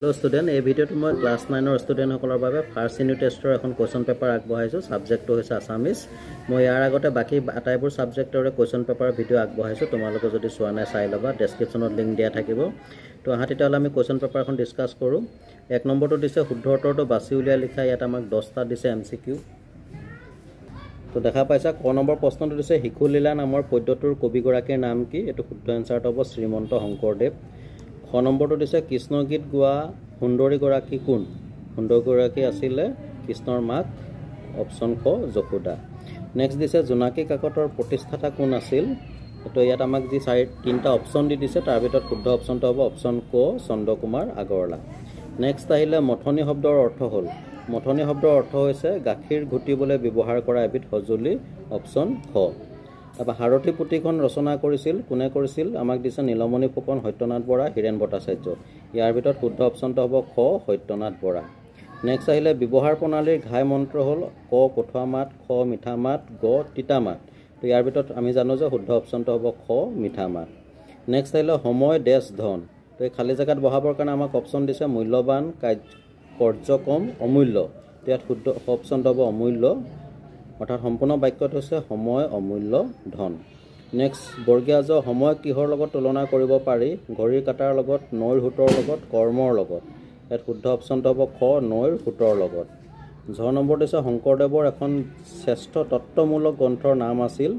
Hello student, এই ভিডিওটো মই ক্লাস 9 ৰ ষ্টুডেন্ট সকলৰ বাবে ফাৰ্স্ট ইউনিট টেষ্টৰ এখন কোৱেশ্চন পেপাৰ আগবঢ়াইছো সাবজেক্টটো হৈছে আসামিজ মই ইয়াৰ আগতে বাকি আটাইবোৰ সাবজেক্টৰ কোৱেশ্চন পেপাৰৰ ভিডিও আগবঢ়াইছো তোমালোকে যদি চোৱা নাই চাই লবা ডেসক্ৰিপচনত লিংক দিয়া থাকিব তো আহাতিতে আমি কোৱেশ্চন পেপাৰখন ডিসকাস কৰো এক নম্বৰটো দিছে শুদ্ধ উত্তৰটো বাছি উলিয়া লিখা ইয়াত আমাক 10টা দিছে এমসিকিউ তো দেখা পাইছা ক নম্বৰ প্ৰশ্নটো দিছে হিকুলীলা নামৰ পদ্যটোৰ কবিগৰাকীৰ নাম কি এটো শুদ্ধ এনসাৰটো হ'ব শ্ৰীমন্ত শংকৰদেৱ খ নম্বৰটো দিছে কৃষ্ণ গীত গোৱা সুন্দৰী গৰাকী কোন সুন্দৰী গৰাকী আছিল কৃষ্ণৰ মাক অপচন ক যশোদা নেক্সট দিছে জোনাকী কাকতৰ প্ৰতিষ্ঠাতা কোন আছিল তো ইয়াত আমাক যি তিনটা অপচন দি দিছে তাৰ ভিতৰত শুদ্ধ অপচনটো হ'ব অপচন ক চন্দ্ৰকুমাৰ আগৰৱালা নেক্সট আহিলে মথনি শব্দৰ অৰ্থ হ'ল মথনি শব্দৰ অৰ্থ হৈছে গাখীৰ ঘুটিবলৈ ব্যৱহাৰ কৰা এবিধ সঁজুলি অপচন খ আবা হাৰথী পুথিখন ৰচনা কৰিছিল কোনে কৰিছিল আমাক দিছে নীলমণি ফুকন সত্যনাথ বৰা হীৰেন ভট্টাচাৰ্য ইয়াৰ ভিতৰত শুদ্ধ অপচনটো হ'ব খ সত্যনাথ বৰা নেক্সট আহিলে ব্যৱহাৰ প্ৰণালীৰ ঘাই মন্ত্ৰ হ'ল ক কঠোৱা মাত খ মিঠা মাত গ তিতা মাত তো ইয়াৰ ভিতৰত আমি জানো যে শুদ্ধ অপচনটো হ'ব খ মিঠা মাত নেক্সট আহিলে সময় দেশ ধন তো এই খালি জায়গাত বহাবৰ কাৰণে আমাক অপচন দিছে মূল্যৱান কাৰ্যকম অমূল্য ইয়াত শুদ্ধ অপচনটো হ'ব অমূল্য অৰ্থাৎ সম্পূৰ্ণ বাক্যটো হৈছে সময় অমূল্য ধন নেক্সট বৰ্গীয় জ সময় কিহৰ লগত তুলনা কৰিব পাৰি ঘড়ীৰ কাটাৰ লগত নৈৰ হুতৰ লগত কৰ্মৰ লগত ইয়াত শুদ্ধ অপচনটো হ'ব খ নৈৰ হুতৰ লগত ঝ নম্বৰ দিছে শংকৰদেৱৰ এখন শ্ৰেষ্ঠ তত্ত্বমূলক গ্ৰন্থৰ নাম আছিল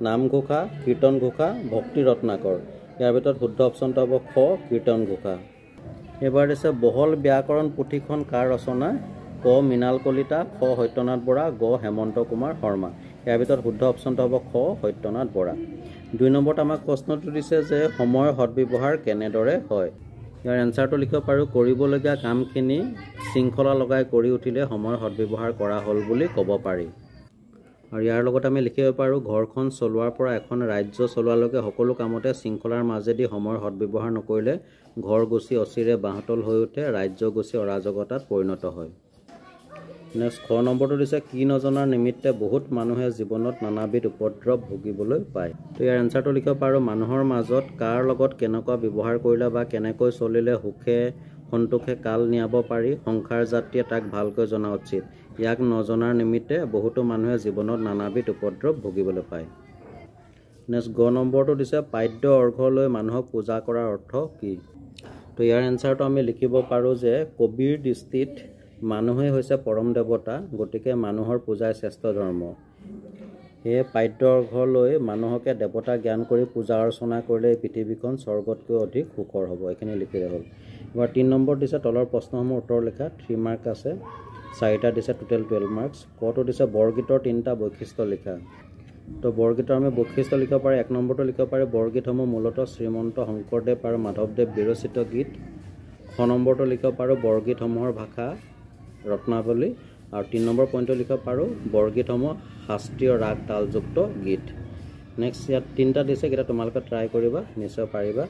নামঘোষা কীৰ্তন ঘোষা ভক্তি ৰত্নাকৰ ইয়াৰ ভিতৰত শুদ্ধ অপচনটো হ'ব খ কীৰ্তন ঘোষা এবাৰ দিছে বহল ব্যাকৰণ পুথিখন কাৰ ৰচনা ক মৃণাল কলিতা খ সত্যনাথ বৰা গ হেমন্ত কুমাৰ শৰ্মা ইয়াৰ ভিতৰত শুদ্ধ অপচনটো হ'ব খ সত্যনাথ বৰা দুই নম্বৰত আমাক প্ৰশ্নটো দিছে যে সময়ৰ সদ্ব্যৱহাৰ কেনেদৰে হয় ইয়াৰ এনসাৰটো লিখিব পাৰো কৰিবলগীয়া কামখিনি শৃংখলা লগাই কৰি উঠিলে সময়ৰ সদ্ব্যৱহাৰ কৰা হ'ল বুলি ক'ব পাৰি আৰু ইয়াৰ লগত আমি লিখিব পাৰো ঘৰখন চলোৱাৰ পৰা এখন ৰাজ্য চলোৱালৈকে সকলো কামতে শৃংখলাৰ মাজেদি সময়ৰ সদ্ব্যৱহাৰ নকৰিলে ঘৰ গুছি অচিৰে বাহতল হৈ উঠে ৰাজ্য গুছি অৰাজকতাত পৰিণত হয় নেক্সট খ নম্বৰটো দিছে কি নজনাৰ নিমিত্তে বহুত মানুহে জীৱনত নানাবিধ উপদ্ৰৱ ভুগিবলৈ পায় তো ইয়াৰ এনসাৰটো লিখিব পাৰো মানুহৰ মাজত কাৰ লগত কেনেকুৱা ব্যৱহাৰ কৰিলে বা কেনেকৈ চলিলে সুখে সন্তোষে কাল নিয়াব পাৰি সংসাৰ যাত্ৰীয়ে তাক ভালকৈ জনা উচিত ইয়াক নজনাৰ নিমিত্তে বহুতো মানুহে জীৱনত নানাবিধ উপদ্ৰৱ ভুগিবলৈ পায় নেক্সট গ নম্বৰটো দিছে পাদ্য অৰ্ঘ লৈ মানুহক পূজা কৰাৰ অৰ্থ কি তো ইয়াৰ এনসাৰটো আমি লিখিব পাৰো যে কবিৰ দৃষ্টিত মানুহে হৈছে পৰম দেৱতা গতিকে মানুহৰ পূজাই শ্ৰেষ্ঠ ধৰ্ম হে পাদ্য অৰ্ঘ লৈ মানুহকে দেৱতা জ্ঞান কৰি পূজা অৰ্চনা কৰিলে পৃথিৱীখন স্বৰ্গতকৈ অধিক সুখৰ হ'ব এখিনি লিখিলে হ'ল এবাৰ 3 নম্বৰ দিছে তলৰ প্ৰশ্নসমূহৰ উত্তৰ লিখা 3 মাৰ্ক আছে 4টা দিছে টোটাল 12 মাৰ্কস কটো দিছে বৰগীতৰ 3টা বৈশিষ্ট্য লিখা তো বৰগীতৰ আমি বৈশিষ্ট্য লিখিব পাৰি 1 নম্বৰটো লিখিব পাৰি বৰগীতসমূহ মূলতঃ শ্ৰীমন্ত শংকৰদেৱ আৰু মাধৱদেৱ বিৰচিত গীত খ নম্বৰটো লিখিব পাৰো বৰগীতসমূহৰ ভাষা ৰত্নাৱলী আৰু 3 নম্বৰ পইণ্টটো লিখিব পাৰো বৰগীতসমূহ শাস্ত্ৰীয় ৰাগ তালযুক্ত গীত নেক্সট ইয়াত 3টা দিছে কিটা তোমালোকে ট্ৰাই কৰিবা নিশ্চয় পাৰিবা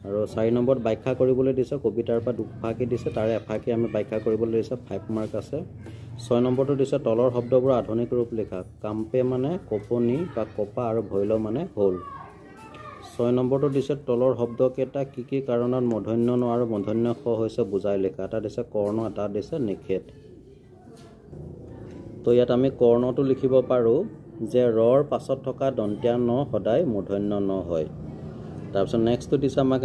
আৰু 4 নম্বৰত ব্যাখ্যা কৰিবলৈ দিছে কবিতাৰ পৰা দুফাকি দিছে তাৰে এফাকি আমি ব্যাখ্যা কৰিবলৈ দিছে 5 মাৰ্ক আছে 6 নম্বৰটো দিছে তলৰ শব্দবোৰ আধুনিক ৰূপ লিখা কাম্পে মানে কপনি বা কপা আৰু ভৈল মানে হ'ল 6 নম্বৰটো দিছে তলৰ শব্দকেইটা কি কাৰণত মূৰ্ধন্য ন আৰু মূৰ্ধন্য খ হৈছে বুজাই লিখা এটা দিছে কৰ্ণ এটা দিছে নিষেধ তো ইয়াত আমি কৰ্ণটো লিখিব পাৰো যে ৰৰ পাছত থকা দন্ত্য ন সদায় মূৰ্ধন্য ন হয় তাৰপিছত নেক্সটটো দিছে আমাক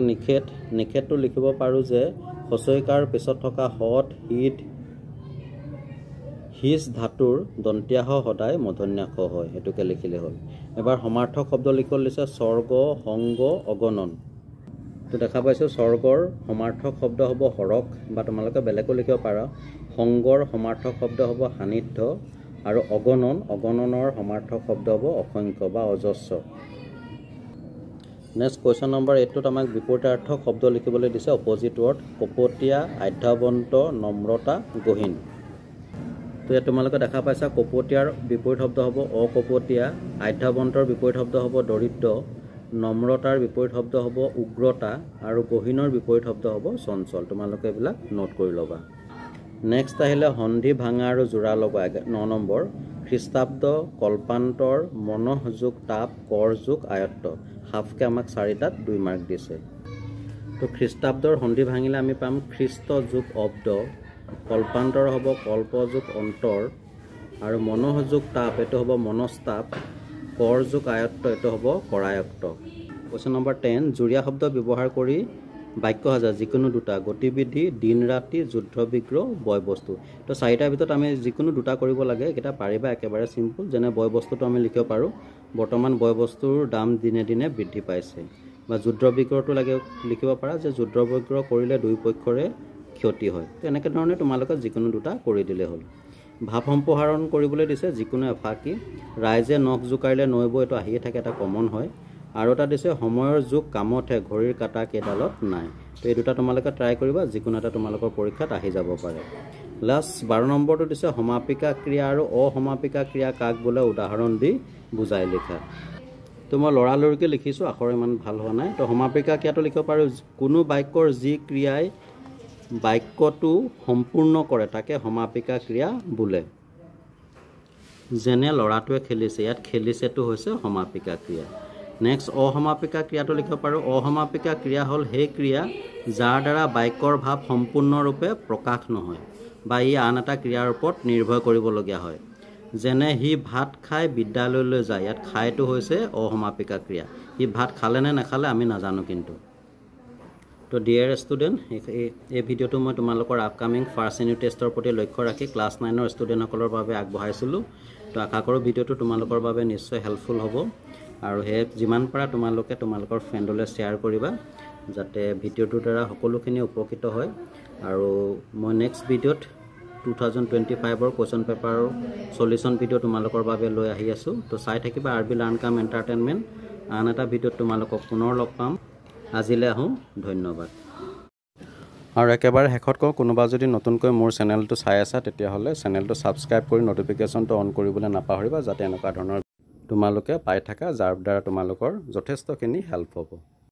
নিষেধটো লিখিব পাৰো যে হচৈকাৰ পিছত থকা হত হিত হিস ধাতুৰ দন্ত্যাহ সদায় মূৰ্ধন্যাক্ষ হয় এটোকে লিখিলে হ'ল এবাৰ সমাৰ্থক শব্দ লিখিব দিছে স্বৰ্গ সংগ অগণন তো দেখা পাইছো স্বৰ্গৰ সমাৰ্থক শব্দ হ'ব হৰক বা তোমালোকে বেলেগো লিখিব পাৰা সংগৰ সমাৰ্থক শব্দ হ'ব সানিধ্য আৰু অগণনৰ সমাৰ্থক শব্দ হ'ব অসংখ্য বা অজস্ৰ নেক্সট কোৱেশ্চন নম্বৰ 8 ত আমাক বিপৰীতাৰ্থক শব্দ লিখিবলৈ দিছে অপজিট ৱৰ্ড কপটীয়া আধ্যাবন্ত নম্ৰতা গহীন তো ইয়াত তোমালোকে দেখা পাইছা কপটীয়াৰ বিপৰীত শব্দ হ'ব অকপটীয়া আধ্যাবন্তৰ বিপৰীত শব্দ হ'ব দৰিদ্ৰ নম্ৰতাৰ বিপৰীত শব্দ হ'ব উগ্ৰতা আৰু গহীনৰ বিপৰীত শব্দ হ'ব চঞ্চল তোমালোকে এইবিলাক নোট কৰি ল'বা নেক্সট আহিলে সন্ধি ভাঙা আৰু জোৰা লগা 9 নম্বৰ খ্ৰীষ্টাব্দ কল্পান্তৰ মনঃযোগ তাপ কৰ যোগ আয়ত্ত হাফকে আমাক 4টাত 2 মাৰ্ক দিছে তো খ্ৰীষ্টাব্দৰ সন্ধি ভাঙিলে আমি পাম খ্ৰীষ্ট যোগ অব্দ, কল্পান্তৰ হ'ব কল্প যোগ অন্তৰ, আৰু মনঃ যোগ তাপ এইটো হ'ব মনস্তাপ, কৰ যোগ আয়ত্ত এইটো হ'ব কৰায়ত্ত। কুৱেশ্যন নম্বৰ 10, জুৰীয়া শব্দ ব্যৱহাৰ কৰি বাক্য সাজা যিকোনো দুটা গতিবিধি, দিন ৰাতি, যুদ্ধ বিগ্ৰহ, বয় বস্তু। তো চাৰিটাৰ ভিতৰত আমি যিকোনো দুটা কৰিব লাগে, এইকেইটা পাৰিবা একেবাৰে চিম্পুল। যেনে বয় বস্তুটো আমি লিখিব পাৰোঁ বৰ্তমান বয় বস্তুৰ দাম দিনে দিনে বৃদ্ধি পাইছে, বা যুদ্ধ বিগ্ৰহটো লিখিব পাৰা যে যুদ্ধ বিগ্ৰহ কৰিলে দুই পক্ষৰে ক্ষতি হয়। তো এনেকৈ ধৰণে তোমালোকে যিকোনো দুটা কৰি দিলে হ'ল। ভাৱ সম্প্ৰসাৰণ কৰিবলৈ দিছে যিকোনো এফাকি, ৰাইজে নখ জোকাৰিলে নৈব এইটো আহিয়ে থাকে, এটা কমন হয়। আৰু এটা দিছে সময়ৰ যুগ কামতহে ঘড়ীৰ কাটা কেইডালত নাই। তো এই দুটা তোমালোকে ট্ৰাই কৰিবা, যিকোনো এটা তোমালোকৰ পৰীক্ষাত আহি যাব পাৰে। লাষ্ট 12 নম্বৰটো দিছে সমাপিকা ক্ৰিয়া আৰু অসমাপিকা ক্ৰিয়া কাক বোলে উদাহৰণ দি বুজাই লিখা। তো মই লৰালৰিকৈ লিখিছোঁ, আখৰ ইমান ভাল হোৱা নাই। তো সমাপিকা ক্ৰিয়াটো লিখিব পাৰোঁ কোনো বাক্যৰ যি ক্ৰিয়াই বাক্যটো সম্পূৰ্ণ কৰে তাকে সমাপিকা ক্ৰিয়া বোলে। যেনে ল'ৰাটোৱে খেলিছে, ইয়াত খেলিছেটো হৈছে সমাপিকা ক্ৰিয়া। নেক্সট অসমাপিকা ক্ৰিয়াটো লিখিব পাৰোঁ অসমাপিকা ক্ৰিয়া হ'ল সেই ক্ৰিয়া যাৰ দ্বাৰা বাক্যৰ ভাৱ সম্পূৰ্ণৰূপে প্ৰকাশ নহয় বা ই আন এটা ক্ৰিয়াৰ ওপৰত নিৰ্ভৰ কৰিবলগীয়া হয়। যেনে সি ভাত খাই বিদ্যালয়লৈ যায়, ইয়াত খাইটো হৈছে অসমাপিকা ক্ৰিয়া, সি ভাত খালে নে নাখালে আমি নাজানো কিন্তু। তো ডিয়াৰ ষ্টুডেণ্ট, এই ভিডিঅ'টো মই তোমালোকৰ আপকামিং ফাৰ্ষ্ট ইউনিট টেষ্টৰ প্ৰতি লক্ষ্য ৰাখি ক্লাছ 9ৰ ষ্টুডেণ্টসকলৰ বাবে আগবঢ়াইছিলোঁ। তো আশা কৰোঁ ভিডিঅ'টো তোমালোকৰ বাবে নিশ্চয় হেল্পফুল হ'ব, আৰু সেই যিমান পাৰা তোমালোকে তোমালোকৰ ফ্ৰেণ্ডলৈ শ্বেয়াৰ কৰিবা যাতে ভিডিঅ'টোৰ দ্বাৰা সকলোখিনি উপকৃত হয়। আৰু মই নেক্সট ভিডিঅ'ত 2025ৰ কুৱেশ্যন পেপাৰৰ সলিউশ্যন ভিডিঅ' তোমালোকৰ বাবে লৈ আহি আছোঁ। তো চাই থাকিবা RB লাৰ্ণ কাম এণ্টাৰটেইনমেণ্ট। আন এটা ভিডিঅ'ত তোমালোকক পুনৰ লগ পাম। আজিলৈ আহোঁ, ধন্যবাদ। আৰু একেবাৰে শেষত কওঁ, কোনোবা যদি নতুনকৈ মোৰ চেনেলটো চাই আছা তেতিয়াহ'লে চেনেলটো ছাবস্ক্ৰাইব কৰি নটিফিকেশ্যনটো অন কৰিবলৈ নাপাহৰিবা, যাতে এনেকুৱা ধৰণৰ তোমালোকে পাই থাকা, যাৰ দ্বাৰা তোমালোকৰ যথেষ্টখিনি হেল্প হ'ব।